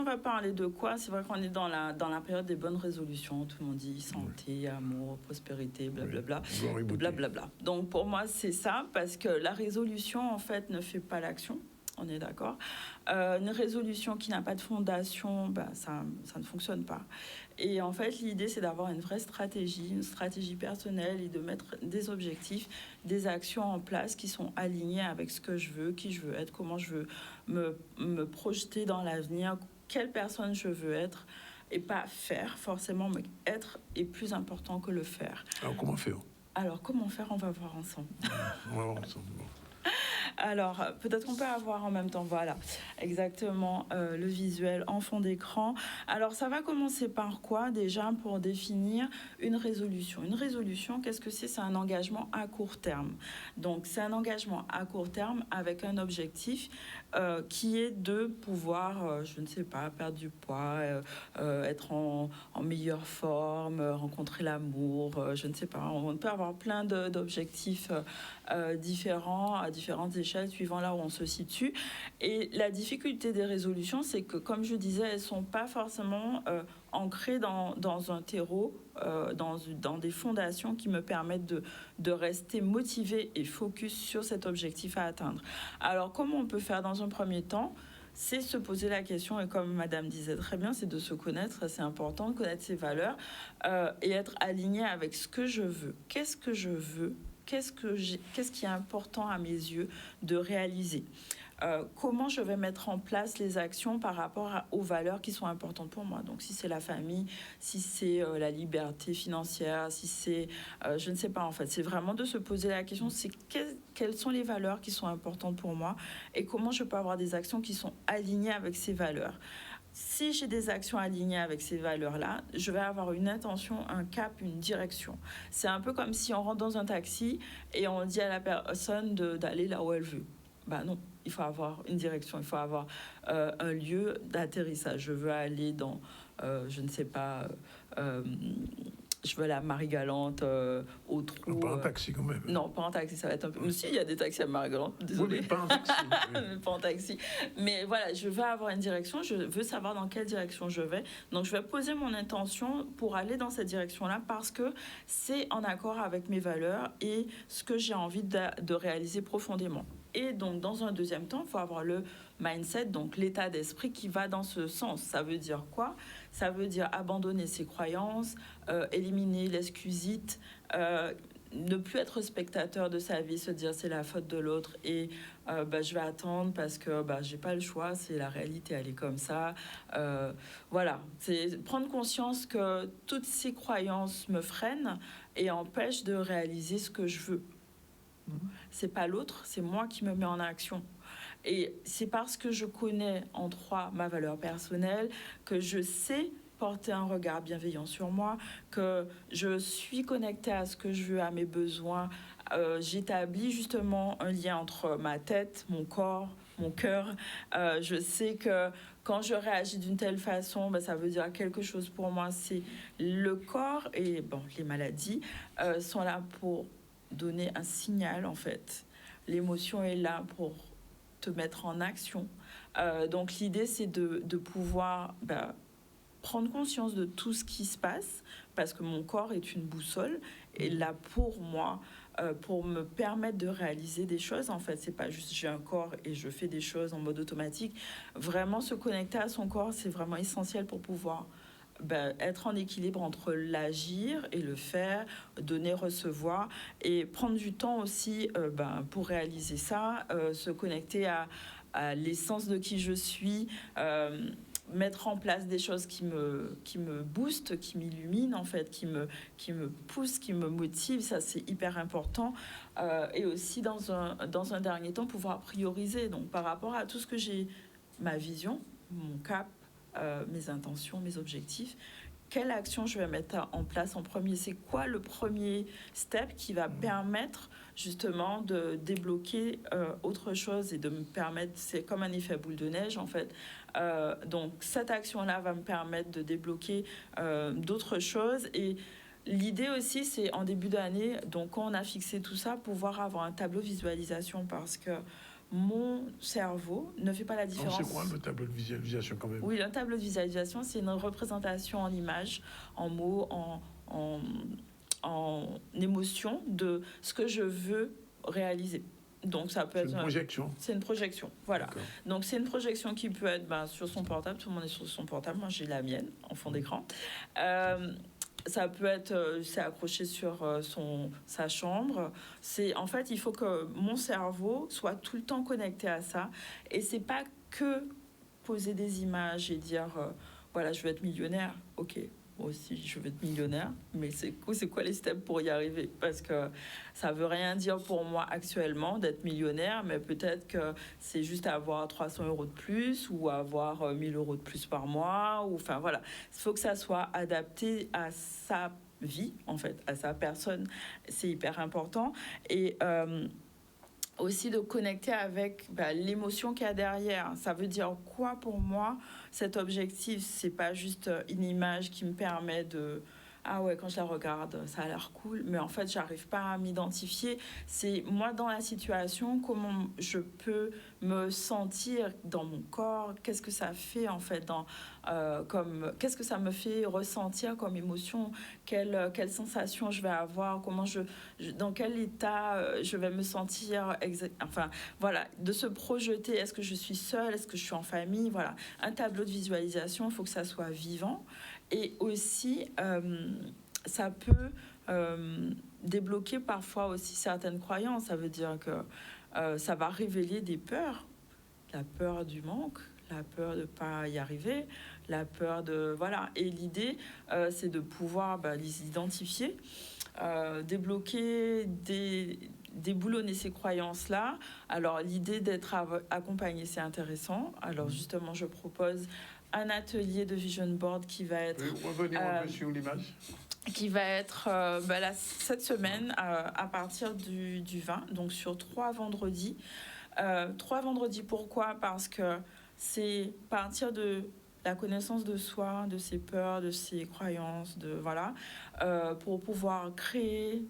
On va parler de quoi? C'est vrai qu'on est dans la période des bonnes résolutions. Tout le monde dit santé, amour, prospérité, blablabla. Blablabla. Donc pour moi, c'est ça, parce que la résolution, en fait, ne fait pas l'action. On est d'accord. Une résolution qui n'a pas de fondation, ça ne fonctionne pas. Et en fait, l'idée, c'est d'avoir une vraie stratégie, une stratégie personnelle et de mettre des objectifs, des actions en place qui sont alignées avec ce que je veux, qui je veux être, comment je veux me projeter dans l'avenir, quelle personne je veux être. Et pas faire forcément, mais être est plus important que le faire. Alors comment faire? On va voir ensemble. On va voir ensemble. Alors, peut-être qu'on peut avoir en même temps, voilà, exactement, le visuel en fond d'écran. Alors, ça va commencer par quoi, déjà, pour définir une résolution? Une résolution, qu'est-ce que c'est? C'est un engagement à court terme. Donc, c'est un engagement à court terme avec un objectif qui est de pouvoir, je ne sais pas, perdre du poids, être en meilleure forme, rencontrer l'amour, je ne sais pas. On peut avoir plein d'objectifs différents, à différentes échelles, suivant là où on se situe. Et la difficulté des résolutions, c'est que, comme je disais, elles ne sont pas forcément ancrées dans un terreau, dans des fondations qui me permettent de rester motivée et focus sur cet objectif à atteindre. Alors, comment on peut faire dans un premier temps? C'est se poser la question, et comme madame disait très bien, c'est de se connaître, c'est important de connaître ses valeurs et être aligné avec ce que je veux. Qu'est-ce que je veux? Qu'est-ce qui est important à mes yeux de réaliser? Comment je vais mettre en place les actions par rapport aux valeurs qui sont importantes pour moi. Donc, si c'est la famille, si c'est la liberté financière, si c'est... je ne sais pas, en fait. C'est vraiment de se poser la question, c'est quelles sont les valeurs qui sont importantes pour moi et comment je peux avoir des actions qui sont alignées avec ces valeurs. Si j'ai des actions alignées avec ces valeurs-là, je vais avoir une intention, un cap, une direction. C'est un peu comme si on rentre dans un taxi et on dit à la personne d'aller là où elle veut. Non, il faut avoir une direction, il faut avoir un lieu d'atterrissage. Je veux aller dans, je ne sais pas... je veux la Marie-Galante au trou. Pas un taxi quand même. Non, pas en taxi, ça va être un peu... Mais si, il y a des taxis à Marie-Galante, désolé. Oui, mais pas en taxi. Mais pas en taxi. Mais voilà, je veux avoir une direction, je veux savoir dans quelle direction je vais. Donc, je vais poser mon intention pour aller dans cette direction-là parce que c'est en accord avec mes valeurs et ce que j'ai envie de réaliser profondément. Et donc, dans un deuxième temps, il faut avoir le mindset, donc l'état d'esprit qui va dans ce sens. Ça veut dire quoi? Ça veut dire abandonner ses croyances, éliminer l'excusite, ne plus être spectateur de sa vie, se dire c'est la faute de l'autre et je vais attendre parce que j'ai pas le choix, c'est la réalité, elle est comme ça. Voilà, c'est prendre conscience que toutes ces croyances me freinent et empêchent de réaliser ce que je veux. C'est pas l'autre, c'est moi qui me mets en action. Et c'est parce que je connais en trois ma valeur personnelle que je sais porter un regard bienveillant sur moi, que je suis connectée à ce que je veux, à mes besoins. J'établis justement un lien entre ma tête, mon corps, mon cœur. Je sais que quand je réagis d'une telle façon, ça veut dire quelque chose pour moi. C'est le corps et les maladies sont là pour donner un signal, en fait. L'émotion est là pour te mettre en action. Donc, l'idée, c'est de pouvoir prendre conscience de tout ce qui se passe, parce que mon corps est une boussole, et là, pour moi, pour me permettre de réaliser des choses, en fait, c'est pas juste j'ai un corps et je fais des choses en mode automatique. Vraiment, se connecter à son corps, c'est vraiment essentiel pour pouvoir être en équilibre entre l'agir et le faire, donner, recevoir et prendre du temps aussi pour réaliser ça, se connecter à l'essence de qui je suis, mettre en place des choses qui me boostent, qui m'illuminent en fait, qui me poussent, qui me motivent, ça c'est hyper important. Et aussi dans un dernier temps pouvoir prioriser, donc par rapport à tout ce que j'ai, ma vision, mon cap, mes intentions, mes objectifs, quelle action je vais mettre en place en premier? C'est quoi le premier step qui va permettre justement de débloquer autre chose et de me permettre, c'est comme un effet boule de neige en fait. Donc cette action-là va me permettre de débloquer d'autres choses et l'idée aussi, c'est en début d'année, donc quand on a fixé tout ça, pouvoir avoir un tableau visualisation parce que mon cerveau ne fait pas la différence. C'est quoi le tableau de visualisation quand même? Oui, le tableau de visualisation, c'est une représentation en images, en mots, en émotions de ce que je veux réaliser. Donc ça peut être une projection. C'est une projection, voilà. Donc c'est une projection qui peut être sur son portable. Tout le monde est sur son portable. Moi j'ai la mienne en fond d'écran. Ça peut être, c'est accroché sur sa chambre. En fait, il faut que mon cerveau soit tout le temps connecté à ça. Et c'est pas que poser des images et dire, voilà, je veux être millionnaire. Ok, moi aussi, je veux être millionnaire. Mais c'est quoi les steps pour y arriver? Parce que ça veut rien dire pour moi actuellement d'être millionnaire, mais peut-être que c'est juste avoir 300 € de plus ou avoir 1 000 € de plus par mois. Enfin, voilà. Il faut que ça soit adapté à sa vie, en fait, à sa personne. C'est hyper important. Et aussi de connecter avec l'émotion qu'il y a derrière. Ça veut dire quoi pour moi, cet objectif? C'est pas juste une image qui me permet de... Ah ouais, quand je la regarde, ça a l'air cool, mais en fait, j'arrive pas à m'identifier. C'est moi dans la situation, comment je peux me sentir dans mon corps, qu'est-ce que ça fait en fait, qu'est-ce que ça me fait ressentir comme émotion, quelle sensation je vais avoir, dans quel état je vais me sentir, enfin voilà, de se projeter, est-ce que je suis seule, est-ce que je suis en famille, voilà. Un tableau de visualisation, il faut que ça soit vivant. Et aussi, ça peut débloquer parfois aussi certaines croyances. Ça veut dire que ça va révéler des peurs. La peur du manque, la peur de ne pas y arriver, la peur de... Voilà. Et l'idée, c'est de pouvoir les identifier, débloquer, déboulonner ces croyances-là. Alors, l'idée d'être accompagné, c'est intéressant. Alors, justement, je propose un atelier de vision board qui va être... Revenez un peu sur l'image. Qui va être cette semaine à partir du 20, donc sur 3 vendredis. 3 vendredis, pourquoi? Parce que c'est partir de la connaissance de soi, de ses peurs, de ses croyances, pour pouvoir créer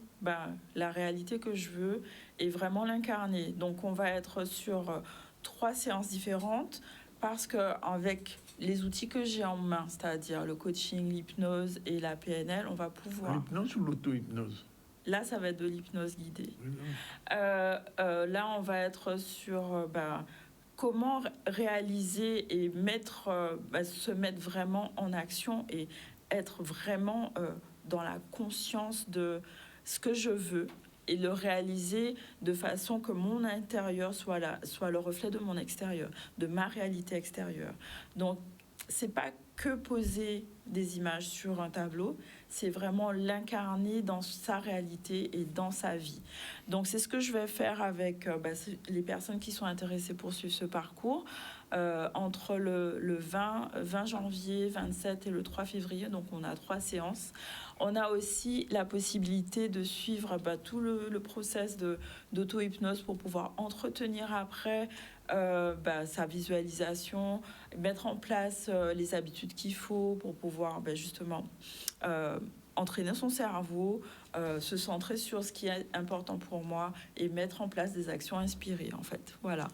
la réalité que je veux et vraiment l'incarner. Donc on va être sur 3 séances différentes parce qu'avec les outils que j'ai en main, c'est-à-dire le coaching, l'hypnose et la PNL, on va pouvoir... L'hypnose ou l'auto-hypnose? Là, ça va être de l'hypnose guidée. Là, on va être sur comment réaliser et se mettre vraiment en action et être vraiment dans la conscience de ce que je veux et le réaliser de façon que mon intérieur soit le reflet de mon extérieur, de ma réalité extérieure. Donc, c'est pas que poser des images sur un tableau, c'est vraiment l'incarner dans sa réalité et dans sa vie. Donc, c'est ce que je vais faire avec les personnes qui sont intéressées pour suivre ce parcours entre le 20 janvier, 27 et le 3 février. Donc, on a 3 séances. On a aussi la possibilité de suivre tout le process d'auto-hypnose pour pouvoir entretenir après sa visualisation, mettre en place les habitudes qu'il faut pour pouvoir justement entraîner son cerveau, se centrer sur ce qui est important pour moi et mettre en place des actions inspirées, en fait. Voilà.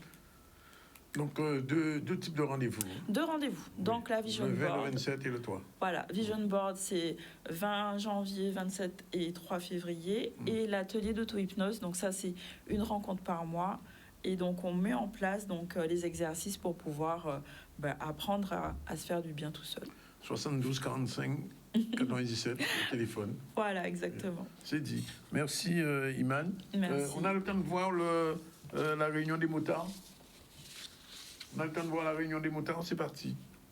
Donc, deux types de rendez-vous. 2 rendez-vous. Oui. Donc, la Vision Board. Le 27 et le 3. Voilà. Vision Board, c'est 20 janvier, 27 et 3 février. Et l'atelier d'auto-hypnose, donc ça, c'est une rencontre par mois. Et donc, on met en place les exercices pour pouvoir apprendre à se faire du bien tout seul. 72 45 97, le téléphone. Voilà, exactement. C'est dit. Merci, Iman. Merci. On a le temps de voir la réunion des motards. On a le temps de voir la réunion des motards, c'est parti.